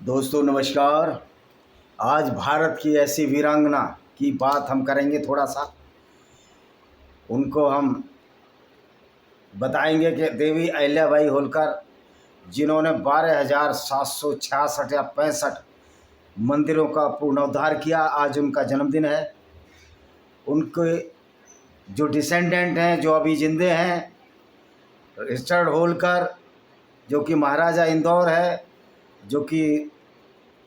दोस्तों नमस्कार। आज भारत की ऐसी वीरांगना की बात हम करेंगे। थोड़ा सा उनको हम बताएंगे कि देवी अहिल्याबाई होलकर, जिन्होंने 12,766 या 65 मंदिरों का पुनरुद्धार किया। आज उनका जन्मदिन है। उनके जो डिसेंडेंट हैं, जो अभी जिंदे हैं, रिचर्ड होलकर, जो कि महाराजा इंदौर है, जो कि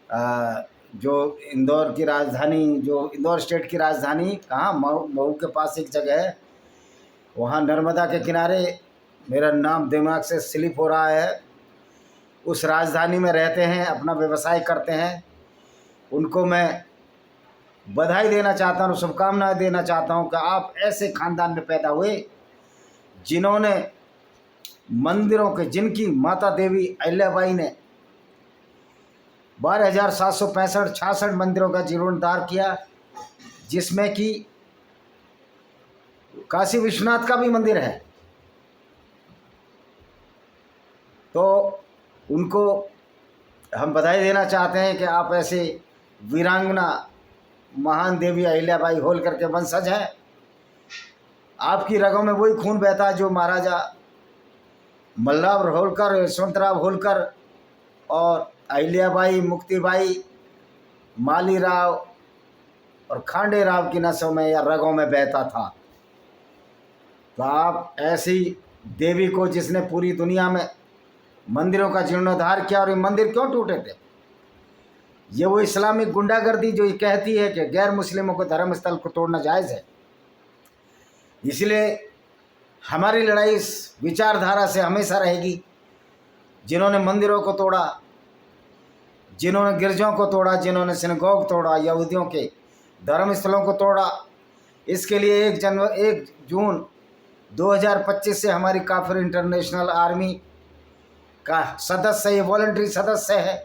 जो इंदौर की राजधानी, जो इंदौर स्टेट की राजधानी कहाँ, मऊ के पास एक जगह है, वहाँ नर्मदा के किनारे, मेरा नाम दिमाग से स्लिप हो रहा है, उस राजधानी में रहते हैं, अपना व्यवसाय करते हैं। उनको मैं बधाई देना चाहता हूँ, शुभकामनाएं देना चाहता हूँ कि आप ऐसे ख़ानदान में पैदा हुए जिन्होंने मंदिरों के, जिनकी माता देवी अहिल्याबाई ने 12,765 मंदिरों का जीर्णोद्धार किया, जिसमें कि काशी विश्वनाथ का भी मंदिर है। तो उनको हम बधाई देना चाहते हैं कि आप ऐसे वीरांगना महान देवी अहिल्याबाई होलकर के वंशज हैं। आपकी रगों में वही खून बहता है जो महाराजा मल्हार होलकर, यशवंतराव होलकर और अहिल्याबाई, मुक्तिबाई, मालीराव और खांडेराव की नसों में या रगों में बहता था। तो आप ऐसी देवी को, जिसने पूरी दुनिया में मंदिरों का जीर्णोद्धार किया, और ये मंदिर क्यों टूटे थे? ये वो इस्लामिक गुंडागर्दी जो ये कहती है कि गैर मुस्लिमों को धर्म स्थल को तोड़ना जायज़ है। इसलिए हमारी लड़ाई इस विचारधारा से हमेशा रहेगी। जिन्होंने मंदिरों को तोड़ा, जिन्होंने गिरजाओं को तोड़ा, जिन्होंने सिनेगोग तोड़ा, यहूदियों के धर्म स्थलों को तोड़ा, इसके लिए 1 जून 2025 से हमारी काफिर इंटरनेशनल आर्मी का सदस्य, ये वॉलंटरी सदस्य है।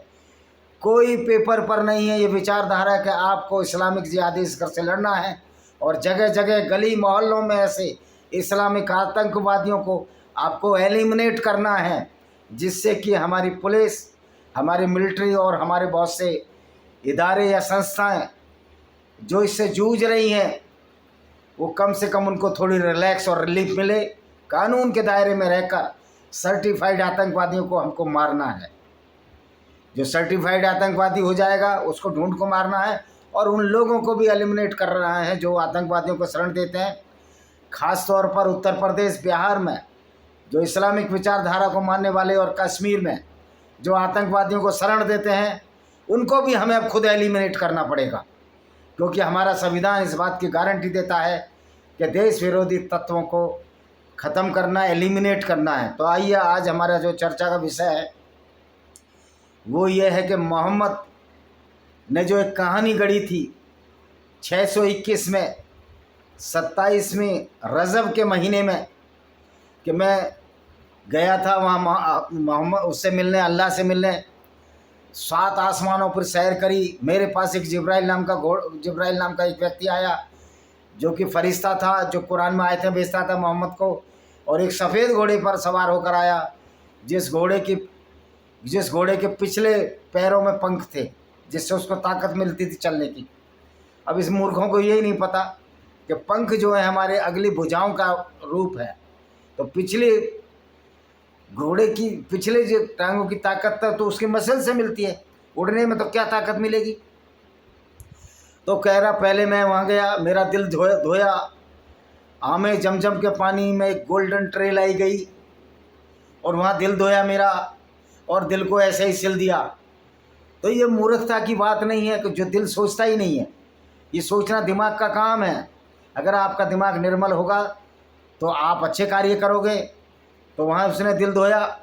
कोई पेपर पर नहीं है ये विचारधारा कि आपको इस्लामिक जिहादी इसकर से लड़ना है, और जगह जगह गली मोहल्लों में ऐसे इस्लामिक आतंकवादियों को आपको एलिमिनेट करना है, जिससे कि हमारी पुलिस, हमारी मिलिट्री और हमारे बहुत से इदारे या संस्थाएं जो इससे जूझ रही हैं, वो कम से कम उनको थोड़ी रिलैक्स और रिलीफ मिले। कानून के दायरे में रहकर सर्टिफाइड आतंकवादियों को हमको मारना है। जो सर्टिफाइड आतंकवादी हो जाएगा उसको ढूंढ को मारना है, और उन लोगों को भी एलिमिनेट कर रहा है जो आतंकवादियों को शरण देते हैं। ख़ास तौर पर उत्तर प्रदेश, बिहार में जो इस्लामिक विचारधारा को मानने वाले, और कश्मीर में जो आतंकवादियों को शरण देते हैं, उनको भी हमें अब खुद एलिमिनेट करना पड़ेगा, क्योंकि हमारा संविधान इस बात की गारंटी देता है कि देश विरोधी तत्वों को ख़त्म करना, एलिमिनेट करना है। तो आइए, आज हमारा जो चर्चा का विषय है वो ये है कि मोहम्मद ने जो एक कहानी गढ़ी थी 621 में 27वें रजब के महीने में, कि मैं गया था वहाँ मोहम्मद उससे मिलने, अल्लाह से मिलने, 7 आसमानों पर सैर करी। मेरे पास एक जिब्राइल नाम का एक व्यक्ति आया, जो कि फरिश्ता था, जो कुरान में आयतें भेजता था मोहम्मद को, और एक सफ़ेद घोड़े पर सवार होकर आया, जिस घोड़े के पिछले पैरों में पंख थे, जिससे उसको ताकत मिलती थी चलने की। अब इस मूर्खों को यही नहीं पता कि पंख जो है हमारे अगली भुजाओं का रूप है। तो घोड़े की पिछले जो टांगों की ताकत तो उसकी मसल से मिलती है, उड़ने में तो क्या ताकत मिलेगी। तो कह रहा, पहले मैं वहाँ गया, मेरा दिल धोया, आमे जमजम के पानी में एक गोल्डन ट्रे लाई गई, और वहाँ दिल धोया मेरा, और दिल को ऐसे ही सिल दिया। तो ये मूर्खता की बात नहीं है कि जो दिल सोचता ही नहीं है, ये सोचना दिमाग का काम है। अगर आपका दिमाग निर्मल होगा तो आप अच्छे कार्य करोगे। तो वहाँ उसने दिल धोया।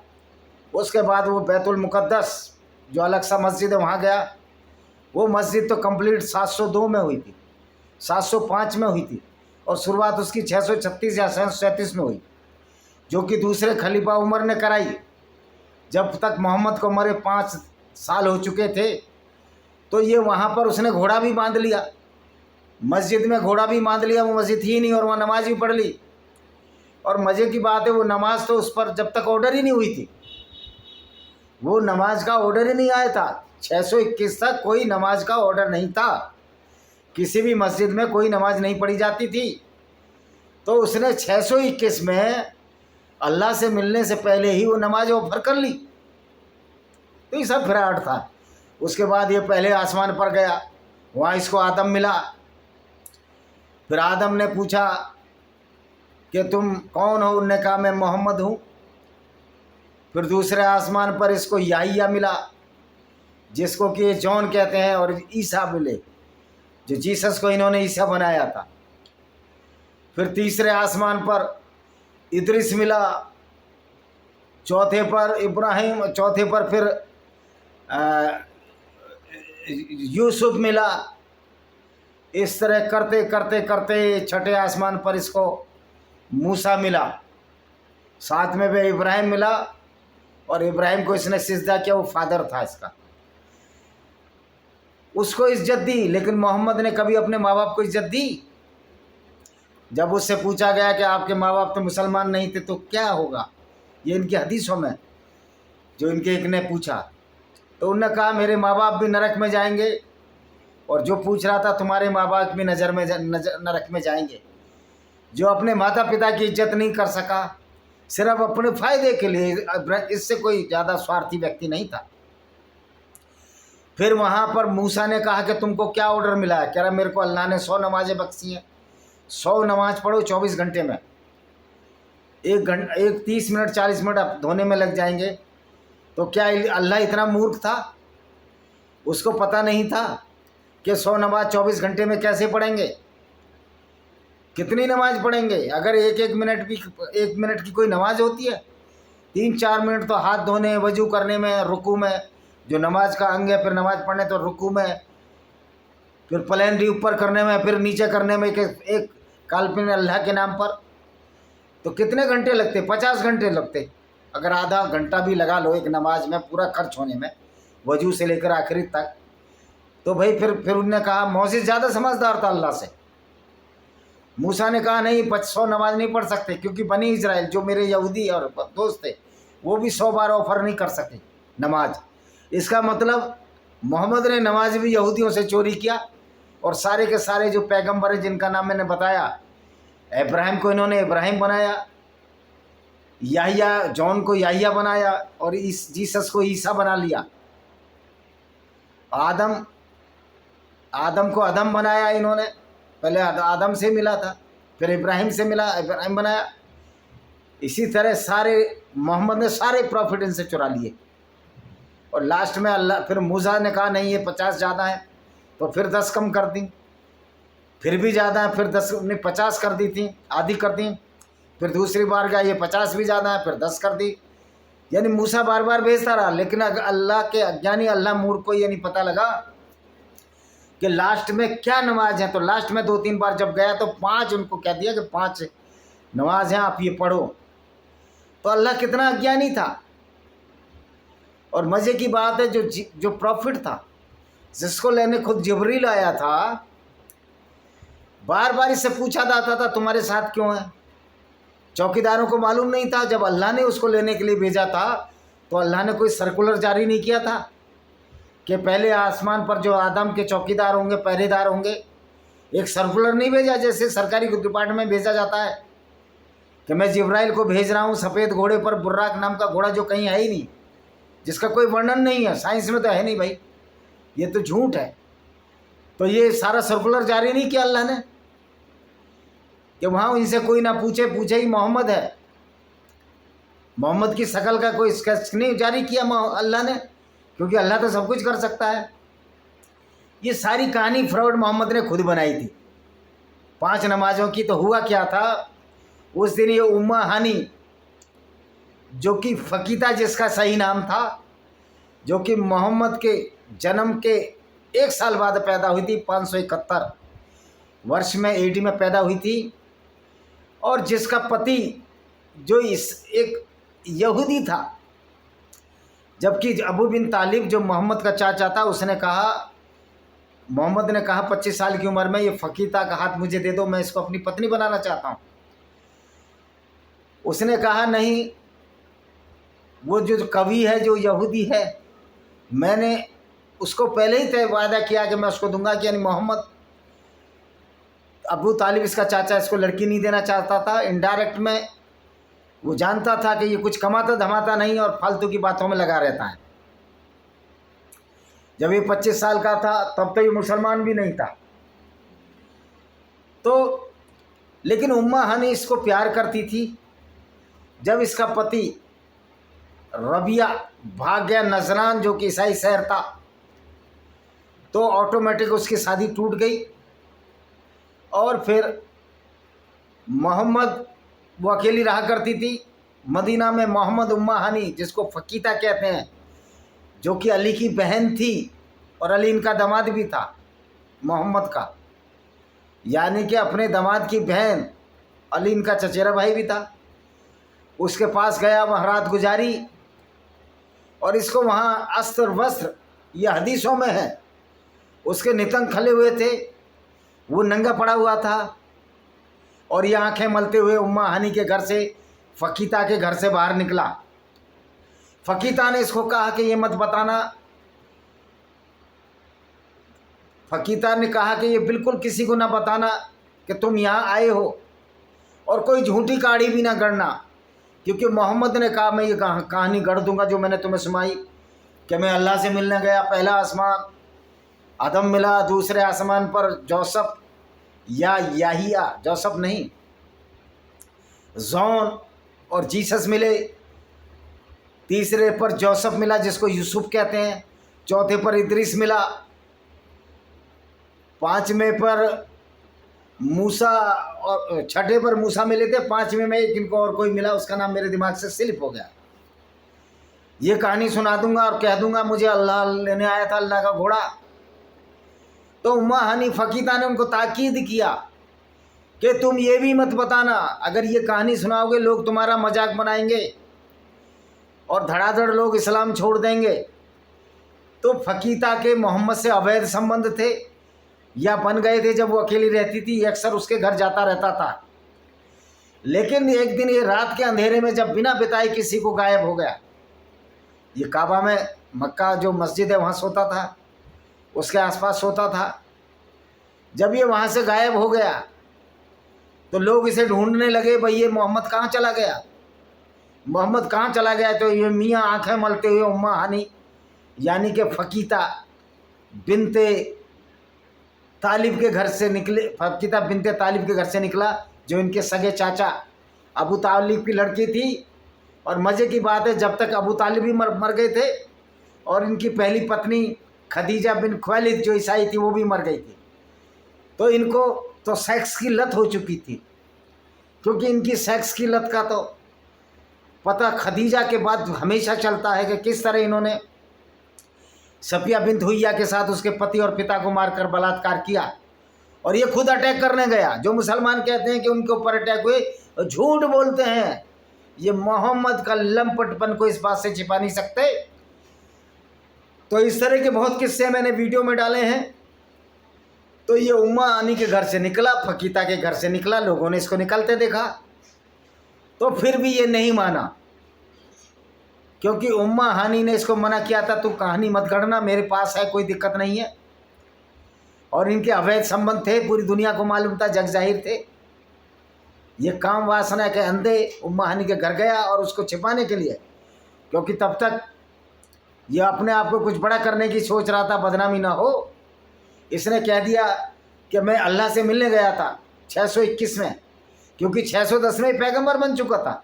उसके बाद वो बैतुल मुक़द्दस, जो अलग सा मस्जिद है, वहाँ गया। वो मस्जिद तो कंप्लीट 702 में हुई थी, 705 में हुई थी, और शुरुआत उसकी 636 या 637 में हुई, जो कि दूसरे खलीफा उमर ने कराई। जब तक मोहम्मद को मरे 5 साल हो चुके थे, तो ये वहाँ पर उसने घोड़ा भी बांध लिया, मस्जिद में घोड़ा भी बांध लिया। वो मस्जिद ही नहीं, और वहाँ नमाज भी पढ़ ली। और मज़े की बात है, वो नमाज तो उस पर जब तक ऑर्डर ही नहीं हुई थी, वो नमाज का ऑर्डर ही नहीं आया था, 621 तक कोई नमाज का ऑर्डर नहीं था, किसी भी मस्जिद में कोई नमाज नहीं पढ़ी जाती थी। तो उसने 621 में अल्लाह से मिलने से पहले ही वो नमाज ऑफर कर ली। तो ये सब फ्रॉड था। उसके बाद ये पहले आसमान पर गया, वहाँ इसको आदम मिला। फिर आदम ने पूछा कि तुम कौन हो? उन्होंने कहा मैं मोहम्मद हूँ। फिर दूसरे आसमान पर इसको याहिया मिला, जिसको कि जॉन कहते हैं, और ईसा मिले, जो जीसस को इन्होंने ईसा बनाया था। फिर तीसरे आसमान पर इद्रिस मिला, चौथे पर इब्राहिम, चौथे पर फिर यूसुफ मिला। इस तरह करते करते करते छठे आसमान पर इसको मूसा मिला, साथ में भी इब्राहिम मिला, और इब्राहिम को इसने सिजदा किया, वो फादर था इसका, उसको इज्जत दी। लेकिन मोहम्मद ने कभी अपने माँ बाप को इज्जत दी? जब उससे पूछा गया कि आपके माँ बाप तो मुसलमान नहीं थे तो क्या होगा, ये इनकी हदीसों में जो इनके एक ने पूछा, तो उन्होंने कहा मेरे माँ बाप भी नरक में जाएंगे, और जो पूछ रहा था तुम्हारे माँ बाप भी नरक में जाएंगे। जो अपने माता पिता की इज्जत नहीं कर सका सिर्फ अपने फ़ायदे के लिए, इससे कोई ज़्यादा स्वार्थी व्यक्ति नहीं था। फिर वहाँ पर मूसा ने कहा कि तुमको क्या ऑर्डर मिला है? कह रहा मेरे को अल्लाह ने 100 नमाजें बख्शी हैं, 100 नमाज पढ़ो 24 घंटे में, 30 मिनट 40 मिनट अब धोने में लग जाएंगे। तो क्या अल्लाह इतना मूर्ख था? उसको पता नहीं था कि 100 नमाज 24 घंटे में कैसे पढ़ेंगे? कितनी नमाज पढ़ेंगे? अगर एक मिनट की कोई नमाज होती है, 3-4 मिनट तो हाथ धोने, वजू करने में, रुकू में, जो नमाज का अंग है, फिर नमाज पढ़ने तो रुकू में, फिर पलेंडी ऊपर करने में, फिर नीचे करने में, एक काल्पनिक अल्लाह के नाम पर, तो कितने घंटे लगते? 50 घंटे लगते। अगर आधा घंटा भी लगा लो एक नमाज में पूरा खर्च होने में, वजू से लेकर आखिरी तक, तो भाई फिर उन्होंने कहा, मोसेस ज़्यादा समझदार था अल्लाह से। मूसा ने कहा नहीं, 100 नमाज नहीं पढ़ सकते, क्योंकि बनी इजराइल जो मेरे यहूदी और दोस्त थे वो भी 100 बार ऑफर नहीं कर सके नमाज। इसका मतलब मोहम्मद ने नमाज भी यहूदियों से चोरी किया, और सारे के सारे जो पैगंबर हैं जिनका नाम मैंने बताया, इब्राहिम को इन्होंने इब्राहिम बनाया, याहिया जॉन को याहिया बनाया, और इस जीसस को ईसा बना लिया। आदम को अदम बनाया इन्होंने, पहले आदम से मिला था, फिर इब्राहिम से मिला, इब्राहिम बनाया। इसी तरह सारे मोहम्मद ने सारे प्रॉफिट इनसे चुरा लिए। और लास्ट में अल्लाह, फिर मूसा ने कहा नहीं ये 50 ज़्यादा है, तो फिर 10 कम कर दी, फिर भी ज़्यादा है, फिर 10 ने 50 कर दी थी, आधी कर दी। फिर दूसरी बार गया ये 50 भी ज़्यादा है, फिर 10 कर दी। यानी मूसा बार बार भेजता रहा, लेकिन अल्लाह के अज्ञानी अल्लाह मूर्ख को ये नहीं पता लगा कि लास्ट में क्या नमाज है। तो लास्ट में 2-3 बार जब गया तो 5 उनको कह दिया कि 5 नमाज हैं, आप ये पढ़ो। तो अल्लाह कितना अज्ञानी था। और मज़े की बात है, जो प्रॉफिट था, जिसको लेने खुद जिब्रील आया था, बार बार इससे पूछा जाता था तुम्हारे साथ क्यों है। चौकीदारों को मालूम नहीं था। जब अल्लाह ने उसको लेने के लिए भेजा था तो अल्लाह ने कोई सर्कुलर जारी नहीं किया था कि पहले आसमान पर जो आदम के चौकीदार होंगे, पहरेदार होंगे, एक सर्कुलर नहीं भेजा जैसे सरकारी डिपार्टमेंट में भेजा जाता है कि मैं जिब्राइल को भेज रहा हूँ सफ़ेद घोड़े पर, बुर्राक नाम का घोड़ा जो कहीं है ही नहीं, जिसका कोई वर्णन नहीं है, साइंस में तो है नहीं भाई, ये तो झूठ है। तो ये सारा सर्कुलर जारी नहीं किया अल्लाह ने कि वहाँ इनसे कोई ना पूछे ही मोहम्मद है। मोहम्मद की शक्ल का कोई स्केच नहीं जारी किया अल्लाह ने, क्योंकि अल्लाह तो सब कुछ कर सकता है। ये सारी कहानी फ्रॉड मोहम्मद ने खुद बनाई थी 5 नमाजों की। तो हुआ क्या था, उस दिन ये उम्मा हानी, जो कि फ़कीता जिसका सही नाम था, जो कि मोहम्मद के जन्म के 1 साल बाद पैदा हुई थी, 571 वर्ष में AD में पैदा हुई थी, और जिसका पति जो एक यहूदी था, जबकि अबू बिन तालिब जो मोहम्मद का चाचा था, उसने कहा, मोहम्मद ने कहा 25 साल की उम्र में ये फ़कीता का हाथ मुझे दे दो, मैं इसको अपनी पत्नी बनाना चाहता हूँ। उसने कहा नहीं, वो जो कवि है जो यहूदी है, मैंने उसको पहले ही तय वादा किया कि मैं उसको दूंगा कि यानी मोहम्मद अबू तालिब इसका चाचा इसको लड़की नहीं देना चाहता था। इनडायरेक्ट में वो जानता था कि ये कुछ कमाता धमाता नहीं और फालतू की बातों में लगा रहता है। जब ये 25 साल का था तब तो ये मुसलमान भी नहीं था। तो लेकिन उम्मा हानी इसको प्यार करती थी। जब इसका पति रबिया भाग गया नजरान, जो कि ईसाई शहर था, तो ऑटोमेटिक उसकी शादी टूट गई। और फिर मोहम्मद वो अकेली रहा करती थी मदीना में। मोहम्मद उम्मा हानी, जिसको फ़कीता कहते हैं, जो कि अली की बहन थी और अली इनका दामाद भी था मोहम्मद का, यानी कि अपने दामाद की बहन, अली इनका चचेरा भाई भी था। उसके पास गया, वह रात गुजारी और इसको वहाँ अस्त्र वस्त्र, यह हदीसों में है, उसके नितंग खले हुए थे, वो नंगा पड़ा हुआ था और ये आंखें मलते हुए उम्मा हानी के घर से, फ़कीता के घर से बाहर निकला। फ़कीता ने इसको कहा कि ये मत बताना। फ़कीता ने कहा कि ये बिल्कुल किसी को ना बताना कि तुम यहाँ आए हो, और कोई झूठी कहानी भी ना गढ़ना, क्योंकि मोहम्मद ने कहा मैं ये कहानी गढ़ दूंगा जो मैंने तुम्हें सुनाई कि मैं अल्लाह से मिलने गया, पहला आसमान आदम मिला, दूसरे आसमान पर जोसेफ या याहिया, जोसेफ नहीं, जॉन और जीसस मिले, तीसरे पर जोसेफ मिला जिसको यूसुफ कहते हैं, चौथे पर इद्रिस मिला, पांचवें पर मूसा और छठे पर मूसा मिले थे, पांचवें में एक इनको और कोई मिला, उसका नाम मेरे दिमाग से स्लिप हो गया। ये कहानी सुना दूंगा और कह दूंगा मुझे अल्लाह लेने आया था, अल्लाह का घोड़ा। तो उम्मा हानी फ़कीता ने उनको ताकीद किया कि तुम ये भी मत बताना, अगर ये कहानी सुनाओगे लोग तुम्हारा मजाक बनाएंगे और धड़ाधड़ लोग इस्लाम छोड़ देंगे। तो फ़कीता के मोहम्मद से अवैध संबंध थे या बन गए थे जब वो अकेली रहती थी, अक्सर उसके घर जाता रहता था। लेकिन एक दिन ये रात के अंधेरे में जब बिना बताए किसी को गायब हो गया, ये काबा में, मक्का जो मस्जिद है वहाँ सोता था, उसके आसपास सोता था, जब ये वहाँ से गायब हो गया तो लोग इसे ढूंढने लगे, भाई ये मोहम्मद कहाँ चला गया, मोहम्मद कहाँ चला गया। तो ये मियाँ आंखें मलते हुए उम्मा हानी यानी कि फ़कीता बिनते तालिब के घर से निकले, फ़कीता बिनते तालिब के घर से निकला, जो इनके सगे चाचा अबू तालिब की लड़की थी। और मज़े की बात है, जब तक अबू तालिब भी मर गए थे और इनकी पहली पत्नी खदीजा बिन खुवैलिद जो ईसाई थी वो भी मर गई थी। तो इनको तो सेक्स की लत हो चुकी थी, क्योंकि इनकी सेक्स की लत का तो पता खदीजा के बाद हमेशा चलता है कि किस तरह इन्होंने सफिया बिन्त हुइया के साथ उसके पति और पिता को मारकर बलात्कार किया, और ये खुद अटैक करने गया। जो मुसलमान कहते हैं कि उनके ऊपर अटैक हुए, झूठ बोलते हैं। ये मोहम्मद का लंपटपन को इस बात से छिपा नहीं सकते। तो इस तरह के बहुत किस्से मैंने वीडियो में डाले हैं। तो ये उम्मा हानी के घर से निकला, फ़कीता के घर से निकला, लोगों ने इसको निकलते देखा, तो फिर भी ये नहीं माना, क्योंकि उम्मा हानी ने इसको मना किया था, तू कहानी मत गढ़ना, मेरे पास है, कोई दिक्कत नहीं है। और इनके अवैध संबंध थे, पूरी दुनिया को मालूम था, जग जाहिर थे। ये काम वासना के अंधे उम्मा हानी के घर गया और उसको छिपाने के लिए, क्योंकि तब तक ये अपने आप को कुछ बड़ा करने की सोच रहा था, बदनामी ना हो, इसने कह दिया कि मैं अल्लाह से मिलने गया था 621 में, क्योंकि 610 में पैगंबर बन चुका था।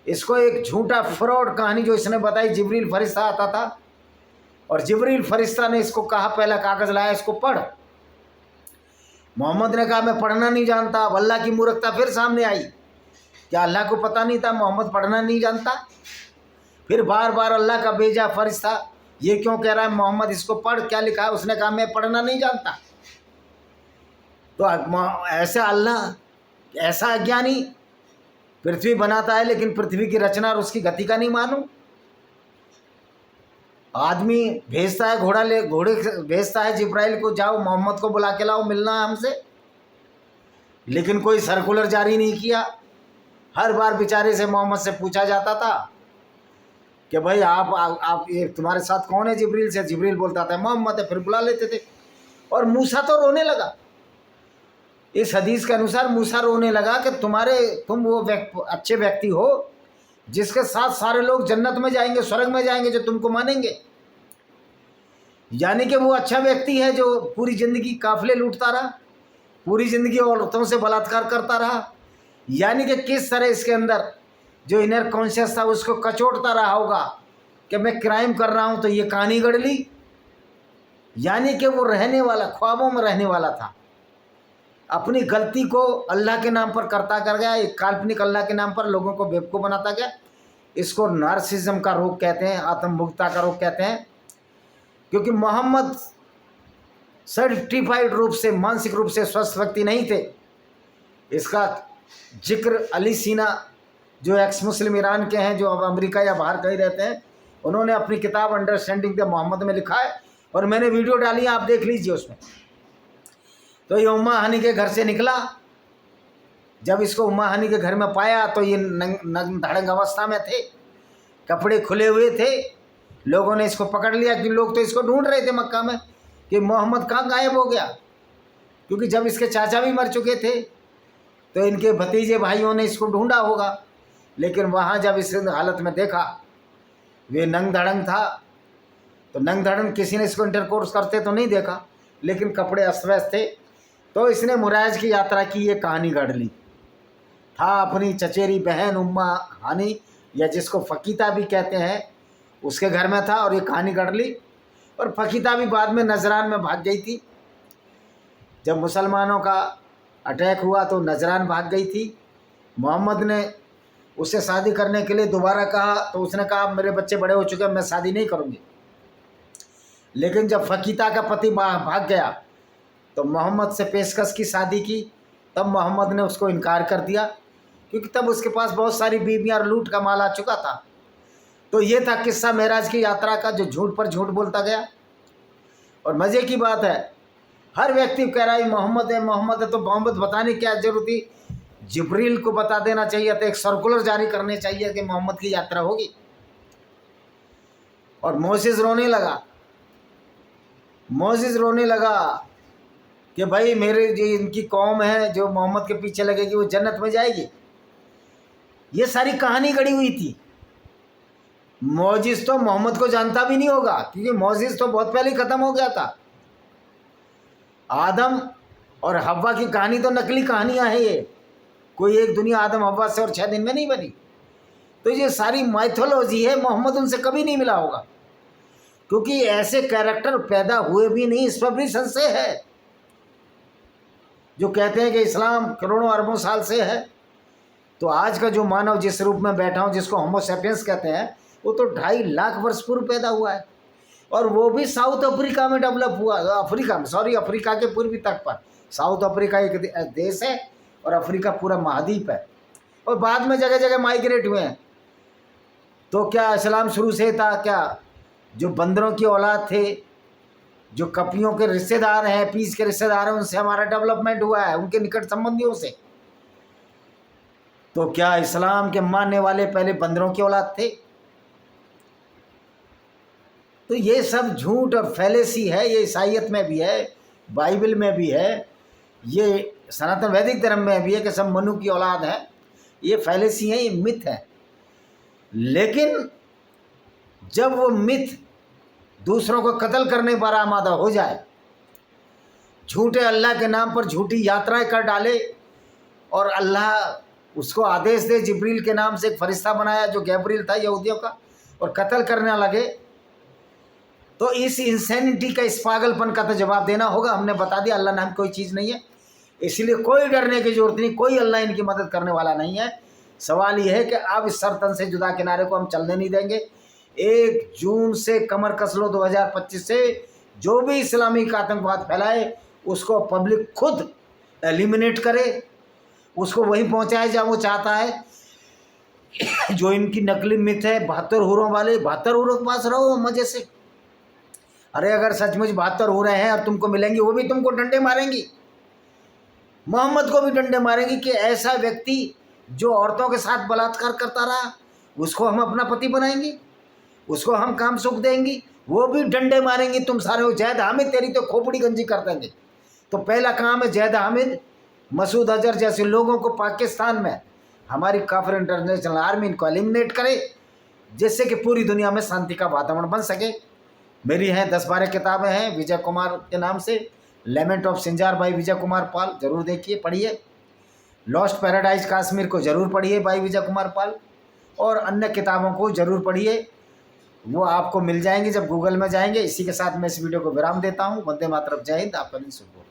इसको एक झूठा फ्रॉड कहानी जो इसने बताई, जिब्रील फरिश्ता आता था और जिब्रील फरिश्ता ने इसको कहा, पहला कागज़ लाया, इसको पढ़। मोहम्मद ने कहा मैं पढ़ना नहीं जानता। अब अल्लाह की मूर्खता फिर सामने आई, क्या अल्लाह को पता नहीं था मोहम्मद पढ़ना नहीं जानता? फिर बार बार अल्लाह का भेजा फरिश्ता ये क्यों कह रहा है मोहम्मद इसको पढ़, क्या लिखा है? उसने कहा मैं पढ़ना नहीं जानता। तो ऐसा अल्लाह, ऐसा अज्ञानी, पृथ्वी बनाता है लेकिन पृथ्वी की रचना और उसकी गति का नहीं मानूं। आदमी भेजता है, घोड़े भेजता है जिब्राइल को, जाओ मोहम्मद को बुला के लाओ, मिलना है हमसे, लेकिन कोई सर्कुलर जारी नहीं किया। हर बार बेचारे से मोहम्मद से पूछा जाता था कि भाई आप ये तुम्हारे साथ कौन है? जिब्रील से। जिब्रील बोलता था मोहम्मद है, फिर बुला लेते थे। और मूसा तो रोने लगा। इस हदीस के अनुसार मूसा रोने लगा कि तुम वो अच्छे व्यक्ति हो जिसके साथ सारे लोग जन्नत में जाएंगे, स्वर्ग में जाएंगे, जो तुमको मानेंगे। यानी कि वो अच्छा व्यक्ति है जो पूरी ज़िंदगी काफिले लूटता रहा, पूरी ज़िंदगी औरतों से बलात्कार करता रहा। यानी कि किस तरह इसके अंदर जो इनर कॉन्शियस था उसको कचोटता रहा होगा कि मैं क्राइम कर रहा हूँ, तो ये कहानी गढ़ ली। यानी कि वो रहने वाला, ख्वाबों में रहने वाला था, अपनी गलती को अल्लाह के नाम पर करता कर गया। एक काल्पनिक अल्लाह के नाम पर लोगों को बेवकूफ़ बनाता गया। इसको नार्सिज्म का रोग कहते हैं, आत्मभुक्ता का रोग कहते हैं। क्योंकि मोहम्मद सर्टिफाइड रूप से, मानसिक रूप से स्वस्थ व्यक्ति नहीं थे। इसका जिक्र अली सीना, जो एक्स मुस्लिम ईरान के हैं, जो अब अमेरिका या बाहर कहीं रहते हैं, उन्होंने अपनी किताब अंडरस्टैंडिंग द मोहम्मद में लिखा है, और मैंने वीडियो डाली है, आप देख लीजिए उसमें। तो ये उम्मा हानी के घर से निकला। जब इसको उम्मा हानी के घर में पाया तो ये नंग धड़ंग अवस्था में थे, कपड़े खुले हुए थे। लोगों ने इसको पकड़ लिया कि लोग तो इसको ढूंढ रहे थे मक्का में कि मोहम्मद कहाँ गायब हो गया। क्योंकि जब इसके चाचा भी मर चुके थे तो इनके भतीजे भाइयों ने इसको ढूंढा होगा। लेकिन वहाँ जब इस हालत में देखा, वे नंग धड़ंग था, तो नंग धड़ंग किसी ने इसको इंटरकोर्स करते तो नहीं देखा, लेकिन कपड़े अस्त व्यस्त थे। तो इसने मुराज की यात्रा की ये कहानी गढ़ ली। था अपनी चचेरी बहन उम्मा हानी, या जिसको फ़कीता भी कहते हैं, उसके घर में था और ये कहानी गढ़ ली। और फ़कीता भी बाद में नजरान में भाग गई थी। जब मुसलमानों का अटैक हुआ तो नजरान भाग गई थी। मोहम्मद ने उससे शादी करने के लिए दोबारा कहा, तो उसने कहा मेरे बच्चे बड़े हो चुके हैं, मैं शादी नहीं करूँगी। लेकिन जब फ़कीता का पति भाग गया तो मोहम्मद से पेशकश की शादी की, तब मोहम्मद ने उसको इनकार कर दिया, क्योंकि तब उसके पास बहुत सारी बीवियाँ और लूट का माल आ चुका था। तो ये था किस्सा मेराज की यात्रा का, जो झूठ पर झूठ बोलता गया। और मज़े की बात है, हर व्यक्ति कह रहा है मोहम्मद है, मोहम्मद है, तो मोहम्मद बताने की क्या जरूरत थी? जिब्रील को बता देना चाहिए था, एक सर्कुलर जारी करने चाहिए कि मोहम्मद की यात्रा होगी। और मोसेस रोने लगा, मोसेस रोने लगा कि भाई मेरे जो इनकी कौम है जो मोहम्मद के पीछे लगेगी वो जन्नत में जाएगी। ये सारी कहानी गढ़ी हुई थी। मोजिज़ तो मोहम्मद को जानता भी नहीं होगा, क्योंकि मोजिज़ तो बहुत पहले ख़त्म हो गया था। आदम और हव्वा की कहानी तो नकली कहानियाँ हैं। ये कोई एक दुनिया आदम हव्वा से और 6 दिन में नहीं बनी। तो ये सारी माइथोलॉजी है, मोहम्मद उनसे कभी नहीं मिला होगा, क्योंकि ऐसे कैरेक्टर पैदा हुए भी नहीं। इस पर भी संशय है। जो कहते हैं कि इस्लाम करोड़ों अरबों साल से है, तो आज का जो मानव जिस रूप में बैठा हूँ, जिसको होमो सैपियंस कहते हैं, वो तो 2.5 लाख वर्ष पूर्व पैदा हुआ है। और वो भी साउथ अफ्रीका में डेवलप हुआ, अफ्रीका के पूर्वी तट पर। साउथ अफ्रीका एक देश है और अफ्रीका पूरा महाद्वीप है, और बाद में जगह जगह माइग्रेट हुए हैं। तो क्या इस्लाम शुरू से था क्या? जो बंदरों की औलाद थे, जो कपियों के रिश्तेदार हैं, पीस के रिश्तेदार हैं, उनसे हमारा डेवलपमेंट हुआ है, उनके निकट संबंधियों से। तो क्या इस्लाम के मानने वाले पहले बंदरों की औलाद थे? तो ये सब झूठ और फैलेसी है। ये ईसाइयत में भी है, बाइबल में भी है, ये सनातन वैदिक धर्म में भी है कि सब मनु की औलाद है। ये फैलेसी है, ये मिथ है। लेकिन जब वो मिथ दूसरों को कत्ल करने पर आमादा हो जाए, झूठे अल्लाह के नाम पर झूठी यात्राएं कर डाले, और अल्लाह उसको आदेश दे, जिब्रील के नाम से एक फरिश्ता बनाया जो गैब्रियल था यहूदियों का, और कत्ल करने लगे, तो इस इंसैनिटी का, इस पागलपन का तो जवाब देना होगा। हमने बता दिया अल्लाह नाम कोई चीज़ नहीं है, इसलिए कोई डरने की जरूरत नहीं, कोई अल्लाह इनकी मदद करने वाला नहीं है। सवाल यह है कि अब इस सरतन से जुदा किनारे को हम चलने नहीं देंगे। 1 जून से कमर कस लो 2025 से। जो भी इस्लामिक आतंकवाद फैलाए उसको पब्लिक खुद एलिमिनेट करे, उसको वहीं पहुंचाए जहाँ वो चाहता है। जो इनकी नकली मिथ है 72 हुरों वाले, 72 हुरों के पास रहो मजे से। अरे अगर सचमुच 72 हो रहे हैं और तुमको मिलेंगी, वो भी तुमको डंडे मारेंगी, मोहम्मद को भी डंडे मारेंगी कि ऐसा व्यक्ति जो औरतों के साथ बलात्कार करता रहा, उसको हम अपना पति बनाएंगे। उसको हम काम सुख देंगी, वो भी डंडे मारेंगे तुम सारे हो, जैद हामिद तेरी तो खोपड़ी गंजी कर देंगे। तो पहला काम है जैद हामिद, मसूद अजहर जैसे लोगों को पाकिस्तान में हमारी काफिर इंटरनेशनल आर्मी इनको एलिमिनेट करे, जिससे कि पूरी दुनिया में शांति का वातावरण बन सके। मेरी हैं 10-12 किताबें हैं विजय कुमार के नाम से। लेमेंट of Sinjar by Vijay Kumar Pal जरूर देखिए, पढ़िए। लॉस्ट पैराडाइज कश्मीर को जरूर पढ़िए बाई विजय कुमार पाल, और अन्य किताबों को जरूर पढ़िए, वो आपको मिल जाएंगी जब गूगल में जाएंगे। इसी के साथ मैं इस वीडियो को विराम देता हूँ। वंदे मातरम, जय हिंद, आपका दिन शुभ हो।